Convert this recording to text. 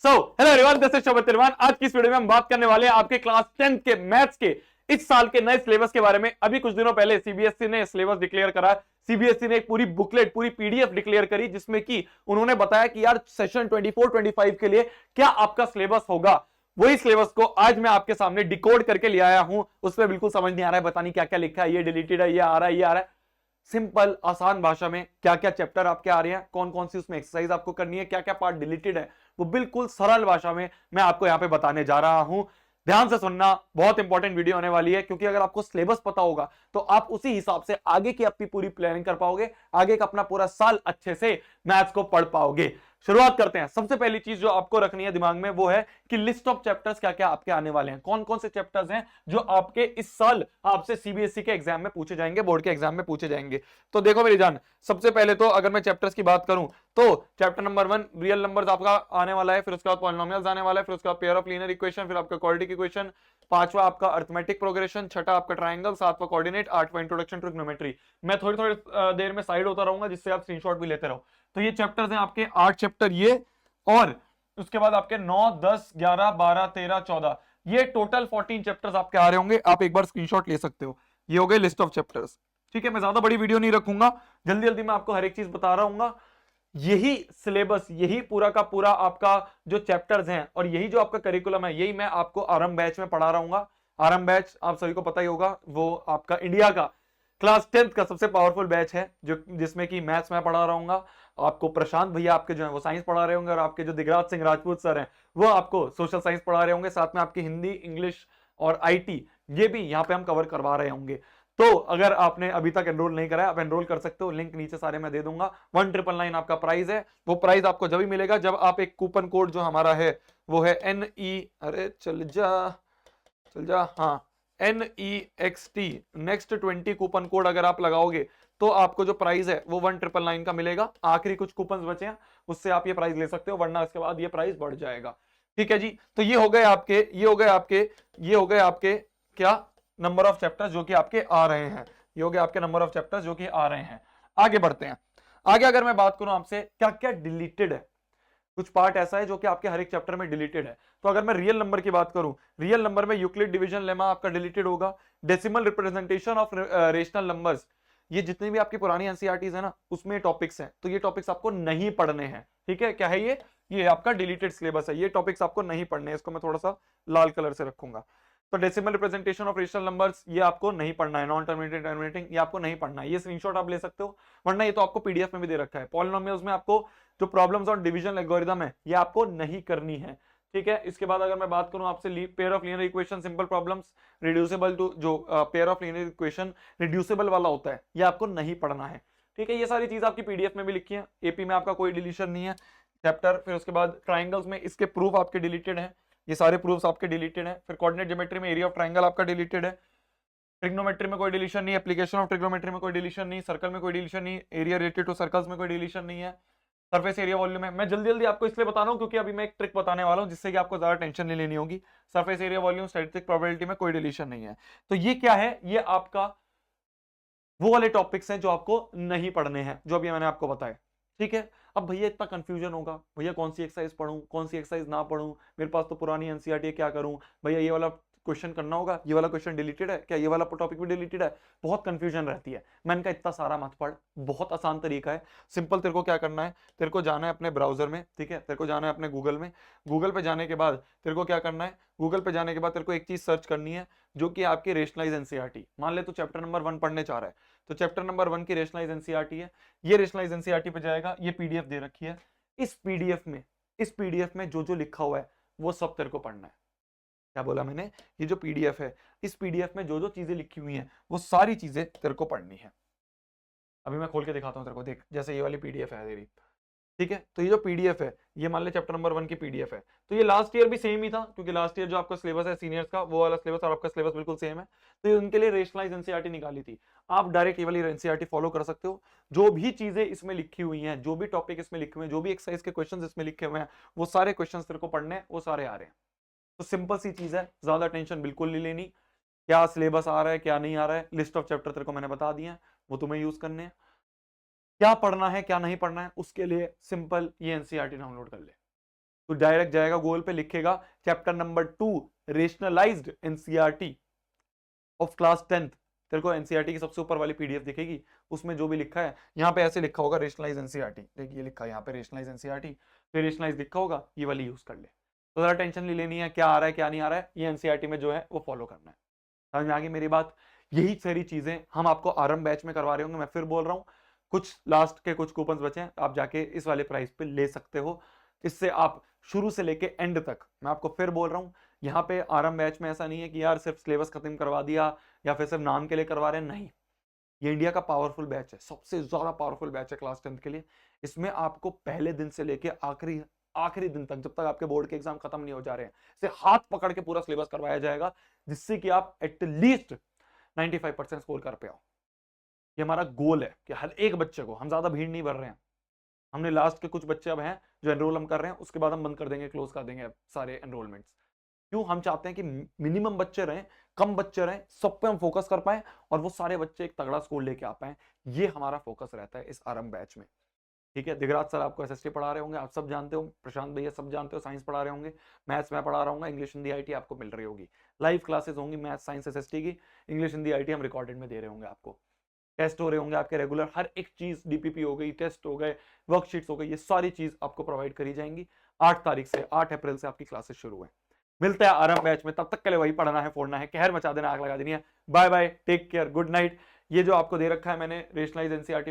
Hello everyone, this is शोभित तिरवान। आज की इस वीडियो में हम बात करने वाले हैं आपके क्लास 10th के मैथ्स के इस साल के नए सिलेबस के बारे में। अभी कुछ दिनों पहले सीबीएसई ने सिलेबस डिक्लेयर करा। सीबीएसई ने एक पूरी बुकलेट, पूरी पीडीएफ डिक्लेयर करी, जिसमें कि उन्होंने बताया कि यार सेशन 24-25 के लिए क्या आपका सिलेबस होगा। वही सिलेबस को आज मैं आपके सामने डिकोड करके ले आया हूं। उसमें बिल्कुल समझ नहीं आ रहा है, पता नहीं क्या क्या लिखा है, ये डिलीटेड है, ये आ रहा है, ये आ रहा है। सिंपल आसान भाषा में क्या क्या चैप्टर आपके आ रहे हैं, कौन कौन सी उसमें एक्सरसाइज आपको करनी है, क्या क्या पार्ट डिलीटेड है, वो बिल्कुल सरल भाषा में मैं आपको यहां पे बताने जा रहा हूं। ध्यान से सुनना, बहुत इंपॉर्टेंट वीडियो होने वाली है, क्योंकि अगर आपको सिलेबस पता होगा तो आप उसी हिसाब से आगे की अपनी पूरी प्लानिंग कर पाओगे, आगे का अपना पूरा साल अच्छे से मैथ्स को पढ़ पाओगे। शुरुआत करते हैं। सबसे पहली चीज जो आपको रखनी है दिमाग में वो है कि लिस्ट ऑफ चैप्टर्स क्या क्या आपके आने वाले हैं, कौन कौन से चैप्टर्स हैं जो आपके इस साल आपसे सीबीएसई के एग्जाम में पूछे जाएंगे, बोर्ड के एग्जाम में पूछे जाएंगे। तो देखो मेरी जान, सबसे पहले तो अगर मैं चैप्टर्स की बात करूं तो चैप्टर नंबर 1 रियल नंबर्स आपका आने वाला है, फिर उसके बाद पॉलिनोमियल्स आने वाला है, फिर उसके बाद पेयर ऑफ लीनियर इक्वेशन, फिर आपका क्वाड्रेटिक इक्वेशन, पांचवा आपका अरिथमेटिक प्रोग्रेशन, छठा आपका ट्राइंगल, सातवां कोऑर्डिनेट, आठवां इंट्रोडक्शन टू ट्रिग्नोमेट्री। मैं थोड़ी थोड़ी देर में साइड होता रहूंगा, जिससे आप स्क्रीनशॉट भी लेते रहो। तो ये चैप्टर्स हैं आपके 8 चैप्टर ये, और उसके बाद आपके 9, 10, 11, 12, 13, 14, ये टोटल 14 चैप्टर्स आपके आ रहे होंगे। आप एक बार स्क्रीनशॉट ले सकते हो। ये हो गए लिस्ट ऑफ चैप्टर्स। ठीक है, मैं ज्यादा बड़ी वीडियो नहीं रखूंगा, जल्दी जल्दी मैं आपको हर एक चीज बता रहा हूँ। यही सिलेबस, यही पूरा का पूरा आपका जो चैप्टर्स हैं और यही जो आपका करिकुलम है, यही मैं आपको आरंभ बैच में पढ़ा रहा हूँ। आरंभ बैच आप सभी को पता ही होगा, वो आपका इंडिया का क्लास 10th का सबसे पावरफुल बैच है, जो जिसमें कि मैथ्स में पढ़ा रहा हूँ। आपको प्रशांत भैया आपके जो है वो साइंस पढ़ा रहे होंगे, और आपके जो दिगराज सिंह राजपूत सर हैं वो आपको सोशल साइंस पढ़ा रहे होंगे। साथ में आपकी हिंदी, इंग्लिश और आईटी ये भी यहाँ पे हम कवर करवा रहे होंगे। तो अगर आपने अभी तक एनरोल नहीं करा है, आप एनरोल कर सकते हो, लिंक नीचे सारे मैं दे दूंगा। 1999 आपका प्राइस है। वो प्राइस आपको जब भी मिलेगा जब आप एक कूपन कोड जो हमारा है वो है अरे चल जा, हाँ, NEXT नेक्स्ट 20 कूपन कोड अगर आप लगाओगे तो आपको जो प्राइस है वो 1999 का मिलेगा। आखिरी कुछ कूपन बचे हैं, उससे आप ये प्राइस ले सकते हो, वरना इसके बाद ये प्राइस बढ़ जाएगा। ठीक है जी। तो ये हो गए आपके क्या नंबर ऑफ चैप्टर्स जो कि आपके आ रहे हैं। ये हो गए आपके नंबर ऑफ चैप्टर्स जो कि आ रहे हैं। आगे बढ़ते हैं। आगे अगर मैं बात करूं आपसे क्या क्या डिलीटेड है, कुछ पार्ट ऐसा है जो कि आपके हर एक चैप्टर में डिलीटेड है। तो अगर मैं रियल नंबर की बात करूं, रियल नंबर में यूक्लिड डिवीजन लेमा आपका डिलीटेड होगा। Decimal representation of rational numbers, ये जितनी भी आपकी पुरानी एनसीईआरटीज है ना, उसमें टॉपिक्स हैं, तो ये टॉपिक्स आपको नहीं पढ़ने हैं। ठीक है, क्या है ये आपका डिलीटेड सिलेबस है, ये टॉपिक्स आपको नहीं पढ़ने हैं। इसको मैं थोड़ा सा लाल कलर से रखूंगा। तो decimal representation of rational numbers ये आपको नहीं पढ़ना है। नॉन टर्मिनेटिंग, टर्मिनेटिंग ये आपको नहीं पढ़ना है। ये स्क्रीनशॉट आप ले सकते हो, वरना ये तो आपको पीडीएफ में भी दे रखा है। पॉलिनोमियल्स में आपको जो प्रॉब्लम्स ऑन डिवीजन एल्गोरिथम है ये आपको नहीं करनी है। ठीक है, इसके बाद अगर मैं बात करूं आपसे pair of linear equation, simple problems, reducible two, जो pair of linear equation reducible वाला होता है, ये आपको नहीं पढ़ना है। ठीक है, ये सारी चीज आपकी पीडीएफ में भी लिखी है। एपी में आपका कोई डिलीशन नहीं है चैप्टर। फिर उसके बाद ट्राइंगल्स में इसके प्रूफ आपके डिलीटेड है, ये सारे प्रूफ्स आपके डिलीटेड हैं। फिर कोऑर्डिनेट ज्योमेट्री में एरिया ऑफ ट्रायंगल आपका डिलीटेड है। ट्रिग्नोमेट्री में कोई डिलीशन नहीं, एप्लीकेशन ऑफ ट्रिग्नोमेट्री में कोई डिलीशन नहीं, सर्कल में कोई डिलीशन नहीं, एरिया रिलेटेड टू सर्कल्स में कोई डिलीशन नहीं है। सरफेस एरिया वॉल्यूम है, मैं जल्दी जल्दी आपको इसलिए बता रहा हूं क्योंकि अभी मैं एक ट्रिक बताने वाला हूं जिससे कि आपको ज्यादा टेंशन नहीं लेनी होगी। Surface area volume, statistic probability में कोई डिलीशन नहीं है। तो ये क्या है, ये आपका वो वाले टॉपिक्स हैं जो आपको नहीं पढ़ने हैं, जो अभी मैंने आपको बताया। ठीक है, अब भैया इतना कंफ्यूजन होगा, भैया कौन सी एक्सरसाइज पढूं, कौन सी एक्सरसाइज ना पढूं, मेरे पास तो पुरानी एनसीईआरटी है, क्या करूं भैया, ये वाला क्वेश्चन करना होगा, ये वाला क्वेश्चन डिलीटेड है क्या, ये वाला टॉपिक भी डिलीटेड है, बहुत कंफ्यूजन रहती है। मैंने कहा इतना सारा मत पढ़, बहुत आसान तरीका है, सिंपल। तेरे को क्या करना है, तेरे को जाना है अपने ब्राउजर में, ठीक है, तेरे को जाना है अपने गूगल में। गूगल पे जाने के बाद तेरे को क्या करना है, गूगल पे जाने के बाद तेरे को एक चीज सर्च करनी है जो कि आपकी रेशनलाइज एनसीईआरटी। मान ले तू चैप्टर नंबर 1 पढ़ने चाह रहा है, तो चैप्टर नंबर 1 की रेशनलाइज एनसीईआरटी है। ये रेशनलाइज एनसीईआरटी पे जाएगा, ये पीडीएफ दे रखी है। इस पीडीएफ में जो जो लिखा हुआ है वो सब तेरे को पढ़ना है। क्या बोला मैंने, ये जो पीडीएफ है, इस पीडीएफ में जो जो चीजें लिखी हुई हैं वो सारी चीजें तेरे को पढ़नी है। अभी मैं खोल के दिखाता हूं तेरे को, देख, जैसे ये वाली पीडीएफ है तेरी। ठीक है, तो ये जो पीडीएफ है, ये मान ले चैप्टर नंबर 1 की पीडीएफ है। तो ये लास्ट ईयर भी सेम ही था, क्योंकि लास्ट ईयर जो आपका सिलेबस है सीनियर्स का, वो वाला सिलेबस और आपका सिलेबस बिल्कुल सेम है। तो ये उनके लिए रेशनलाइज एनसीईआरटी निकाली थी। आप डायरेक्ट ये वाली एनसीईआरटी फॉलो कर सकते हो। जो भी चीजें इसमें लिखी हुई हैं, जो भी टॉपिक इसमें लिखे हुए हैं, जो भी एक्सरसाइज के क्वेश्चन इसमें लिखे हुए हैं, वो सारे क्वेश्चन तेरे को पढ़ने हैं, वो सारे आ रहे हैं। तो सिंपल सी चीज है, ज्यादा टेंशन बिल्कुल नहीं लेनी। क्या सिलेबस आ रहा है, क्या नहीं आ रहा है, लिस्ट ऑफ चैप्टर तेरे को मैंने बता दिया है, वो तुम्हें यूज करने हैं। क्या पढ़ना है क्या नहीं पढ़ना है, उसके लिए सिंपल ये एनसीईआरटी डाउनलोड कर ले। तो डायरेक्ट जाएगा गूगल पे, लिखेगा chapter number 2 rationalised NCERT of class 10th। तेरे को एनसीईआरटी की सबसे ऊपर वाली पीडीएफ दिखेगी, उसमें जो भी लिखा है यहाँ पे ऐसे लिखा होगा रेशनलाइज एनसीईआरटी। देखिए ये लिखा है यहाँ पे रेशनलाइज एनसीईआरटी, फिर रेशनलाइज लिखा होगा, ये वाली यूज कर ले। तो जरा टेंशन नहीं लेनी है क्या आ रहा है क्या नहीं आ रहा है, ये एनसीईआरटी में जो है वो फॉलो करना है। समझ में आ गई मेरी बात। यही सारी चीजें हम आपको आरंभ बैच में करवा रहे होंगे। मैं फिर बोल रहा हूँ, कुछ लास्ट के कुछ कूपन बचे हैं, आप जाके इस वाले प्राइस पे ले सकते हो। इससे आप शुरू से लेके एंड तक, मैं आपको फिर बोल रहा हूँ, यहाँ पे आरंभ बैच में ऐसा नहीं है कि यार सिर्फ सिलेबस खत्म करवा दिया या फिर सिर्फ नाम के लिए करवा रहे हैं, नहीं। ये इंडिया का पावरफुल बैच है, सबसे ज्यादा पावरफुल बैच है क्लास 10th के लिए। इसमें आपको पहले दिन से लेके आखिरी आखिरी दिन तक, जब तक आपके बोर्ड के एग्जाम खत्म नहीं हो जा रहे हैं, से हाथ पकड़ के पूरा सिलेबस करवाया जाएगा, जिससे कि आप एटलीस्ट 95% स्कोर कर पे आओ। ये हमारा गोल है कि हर एक बच्चे को, हम ज्यादा भीड़ नहीं भर रहे हैं। हमने लास्ट के कुछ बच्चे अब हैं जो एनरोल हम कर रहे हैं, उसके बाद हम बंद कर देंगे, क्लोज कर देंगे सारे एनरोलमेंट्स। क्यों? हम चाहते हैं कि मिनिमम बच्चे रहें, कम बच्चे रहें, सब पे हम फोकस कर पाए और वो सारे बच्चे एक तगड़ा स्कोर लेके आ पाए। ये हमारा फोकस रहता है इस आरंभ बैच में। ठीक है, दिगराज सर आपको एसएसटी पढ़ा रहे होंगे, आप सब जानते हो, प्रशांत भैया सब जानते हो, साइंस पढ़ा रहे होंगे, मैथ्स मैं पढ़ा रहा हूँ, इंग्लिश हिंदी आईटी आपको मिल रही होगी। लाइव क्लासेस होंगी मैथ्स साइंस एसएसटी की, इंग्लिश हिंदी आईटी हम रिकॉर्डेड में दे रहे होंगे आपको। टेस्ट हो रहे होंगे आपके रेगुलर, हर एक चीज, डीपीपी हो गई, टेस्ट हो गए, वर्कशीट्स हो गई, ये सारी चीज आपको प्रोवाइड करी जाएंगी। 8 तारीख से, 8 अप्रैल से आपकी क्लासेस शुरू है। मिलते हैं आरंभ बैच में, तब तक के लिए वही पढ़ना है, फोड़ना है, कहर मचा देना, आग लगा देनी है। Bye bye, take care, good night. ये जो आपको दे रखा है मैंने रेशनलाइज एनसीईआरटी